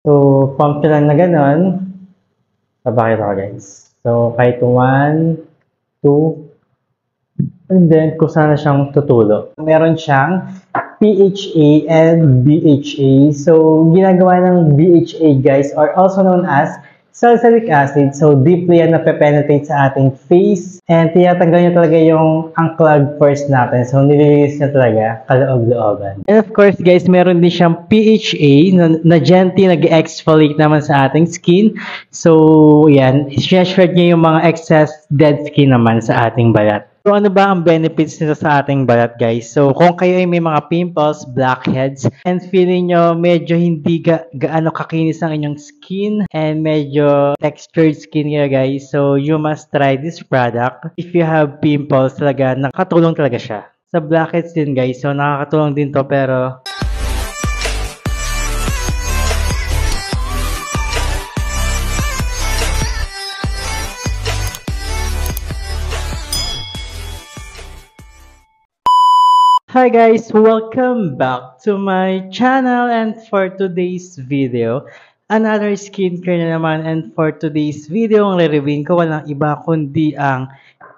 So, pump nyo lang na ganon. Papakita ko guys. So, kahit 1, 2, and then kung saan na siyang tutulo. Meron siyang PHA and BHA. So, ginagawa ng BHA guys are also known as salicylic acid. So, deeply yan nape-penetrate sa ating face and tinatanggal niya talaga yung unclogged pores natin. So, nililinis niya talaga kaloob-looban. And of course guys, meron din siyang PHA na gently nag-exfoliate naman sa ating skin. So, yan, i-shred niya yung mga excess dead skin naman sa ating balat. So, ano ba ang benefits nito sa ating balat, guys? So, kung kayo ay may mga pimples, blackheads, and feeling nyo medyo hindi gaano kakinis ang inyong skin and medyo textured skin nyo, guys. So, you must try this product. If you have pimples, talaga, nakatulong talaga siya. Sa blackheads din, guys. So, nakakatulong din to, pero hi guys! Welcome back to my channel, and for today's video, another skincare na naman. And for today's video, ang re-reviewin ko walang iba kundi ang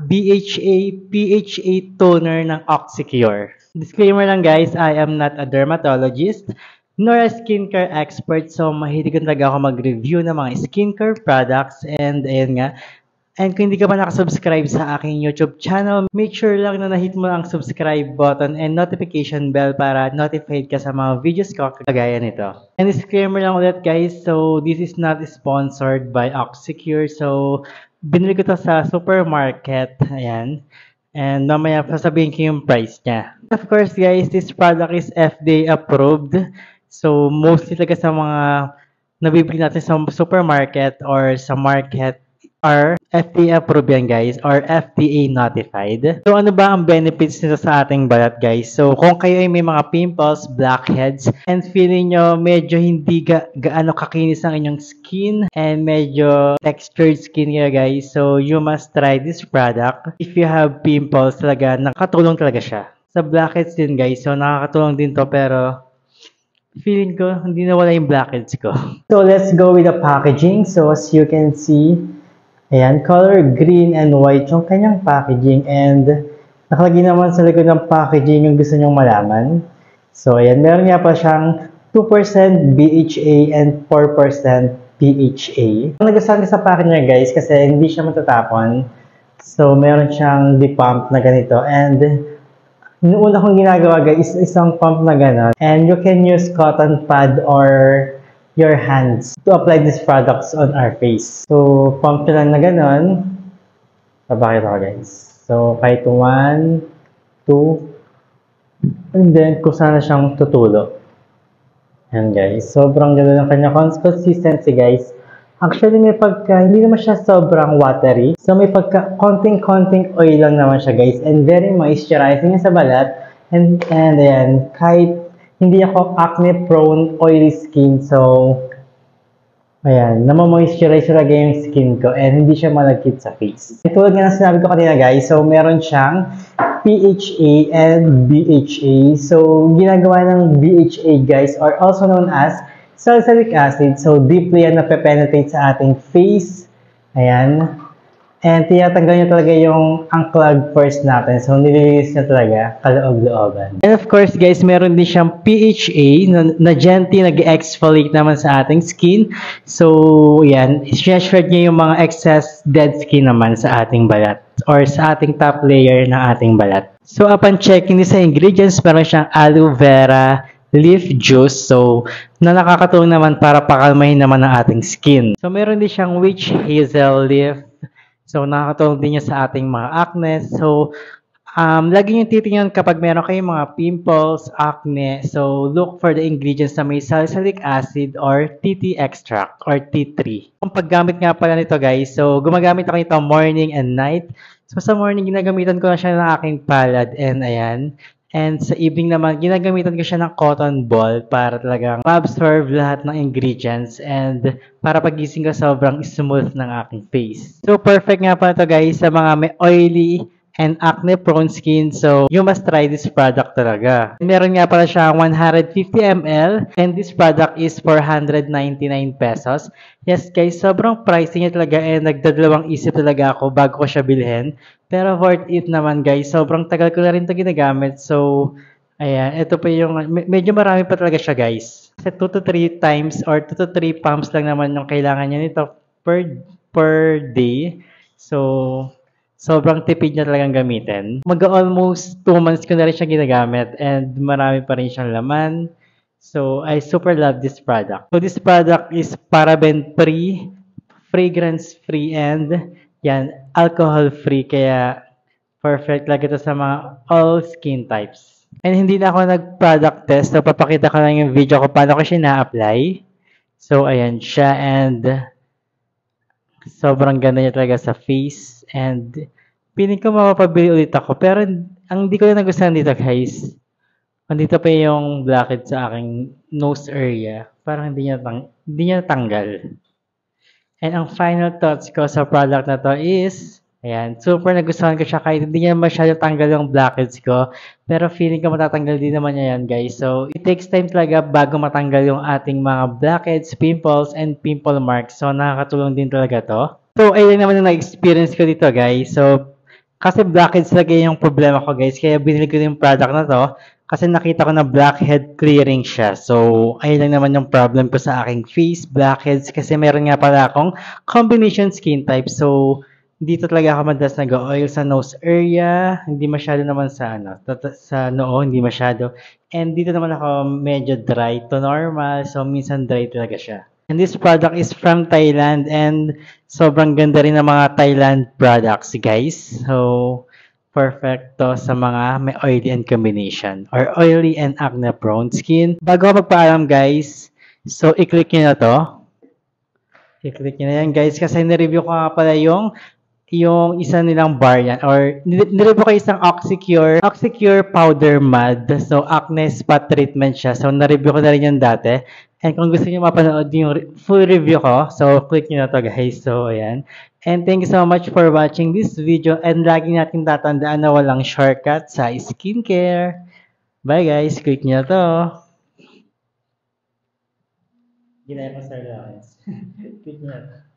BHA PHA toner ng Oxycure. Disclaimer lang guys, I am not a dermatologist nor a skincare expert, so mahilig talaga ako mag-review ng mga skincare products. And ayun nga, and kung hindi ka pa nakasubscribe sa aking YouTube channel, make sure lang na nahit mo ang subscribe button and notification bell para notified ka sa mga videos ko kagaya nito. And disclaimer lang ulit guys, so this is not sponsored by Oxycure. So, binili ko to sa supermarket. Ayan. And mamaya sasabihin ko yung price niya. Of course guys, this product is FDA approved. So, mostly talaga sa mga nabibili natin sa supermarket or sa market are FDA approved yan guys, or FDA notified. So ano ba ang benefits nito sa ating balat guys? So kung kayo ay may mga pimples, blackheads, and feeling nyo medyo hindi gaano kakinis ang inyong skin and medyo textured skin nyo guys, so you must try this product. If you have pimples, talaga nakatulong talaga siya. Sa blackheads din guys, so nakakatulong din to, pero feeling ko hindi na wala yung blackheads ko. So let's go with the packaging. So as you can see, ayan, color green and white yung kanyang packaging, and nakalagay naman sa likod ng packaging yung gusto nyong malaman. So, ayan, meron nga pa siyang 2% BHA and 4% PHA. Ang nagustuhan ko sa packaging niya guys, kasi hindi siya matatapon. So, meron siyang di-pump na ganito, and yung una kong ginagawa guys, isang pump na gano'n. And you can use cotton pad or your hands to apply these products on our face. So, pump nyo lang na ganon. Papakita ko guys. So, kahit 1, 2, and then kung saan na siyang tutulo. Ayan guys. Sobrang ganda ng kanya consistency guys. Actually, may pagka, hindi naman siya sobrang watery. So, may pagka, konting oil lang naman siya guys. And very moisturizing sa balat. And ayan, kahit hindi ako acne prone, oily skin, so ayan, namamoisturize talaga yung skin ko and hindi siya malagkit sa face. Tulad nga na sinabi ko kanina guys, so meron siyang PHA and BHA. So ginagawa ng BHA guys are also known as salicylic acid. So deeply yan nape-penetrate sa ating face. Ayan. And tinatanggal niya talaga yung unclogged pores natin. So, nililinis niya talaga kaloob-looban. And of course, guys, meron din siyang PHA na gently nag-exfoliate naman sa ating skin. So, yan, i-shred niya yung mga excess dead skin naman sa ating balat or sa ating top layer ng ating balat. So, upon checking sa ingredients, meron siyang aloe vera leaf juice. So, na nakakatulong naman para pakalmahin naman ang ating skin. So, meron din siyang witch hazel leaf. So, nakakatulong din niya sa ating mga acne. So, lagi nyo titingnan kapag meron kayong mga pimples, acne. So, look for the ingredients na may salicylic acid or TT extract or T3. Kung paggamit nga pala nito guys, so gumagamit ako nito morning and night. So, sa morning, ginagamitan ko na siya ng aking palad and ayan. And sa evening naman, ginagamitan ko siya ng cotton ball para talagang ma-absorb lahat ng ingredients and para pagising ko sobrang smooth ng aking face. So, perfect nga pa ito guys sa mga may oily and acne-prone skin. So, you must try this product talaga. Meron nga pala siyang 150 ml and this product is 499 pesos. Yes guys, sobrang pricey niya talaga and nagdadalawang isip talaga ako bago ko siya bilhin. Pero worth it naman guys. Sobrang tagal ko na rin ito ginagamit. So, ayan, ito pa yung, medyo marami pa talaga siya guys. Kasi 2 to 3 times or 2 to 3 pumps lang naman yung kailangan niya nito per day. So, sobrang tipid niya talagang gamitin. Mag-almost 2 months ko na rin siya ginagamit and marami pa rin siyang laman. So, I super love this product. So, this product is paraben-free, fragrance-free, and yan, alcohol-free. Kaya, perfect lagi ito sa mga all skin types. And hindi na ako nag-product test. So, papakita ko lang yung video ko paano ko siya na-apply. So, ayan siya and sobrang ganda niya talaga sa face and feeling ko mapapabili ulit ako. Pero ang hindi ko na nagustuhan dito guys, andito pa yung blackhead sa aking nose area. Parang hindi niya natanggal. And ang final thoughts ko sa product na to is, ayan, super nagustuhan ko siya kahit hindi niya masyado tanggal yung blackheads ko. Pero feeling ko matatanggal din naman niya yan, guys. So, it takes time talaga bago matanggal yung ating mga blackheads, pimples, and pimple marks. So, nakakatulong din talaga to. So, ayun naman yung na-experience ko dito, guys. So, kasi blackheads talaga yung problema ko, guys. Kaya binili ko yung product na to. Kasi nakita ko na blackhead clearing siya. So, ayun lang naman yung problem ko sa aking face, blackheads. Kasi meron nga pala akong combination skin type. So, dito talaga ako madalas nag-oil sa nose area. Hindi masyado naman sa sa noo, hindi masyado. And dito naman ako medyo dry to normal. So, minsan dry talaga siya. And this product is from Thailand and sobrang ganda rin ng mga Thailand products, guys. So, perfect to sa mga may oily and combination or oily and acne prone skin. Bago ako magpaalam guys, so i-click nyo na to. I-click nyo na yan guys kasi nireview ko nga pala yung isa nilang bar yan or nireview ko isang Oxycure powder mud. So acne spot treatment siya. So na-review ko na rin yan dati. And kung gusto niyo mapanood yung full review ko, so click niyo na to guys. So ayan. And thank you so much for watching this video and lagi natin tatandaan na walang shortcut sa skincare. Bye guys, click niyo na to. Ginaya ko sa Lawrence. Click niyo na to.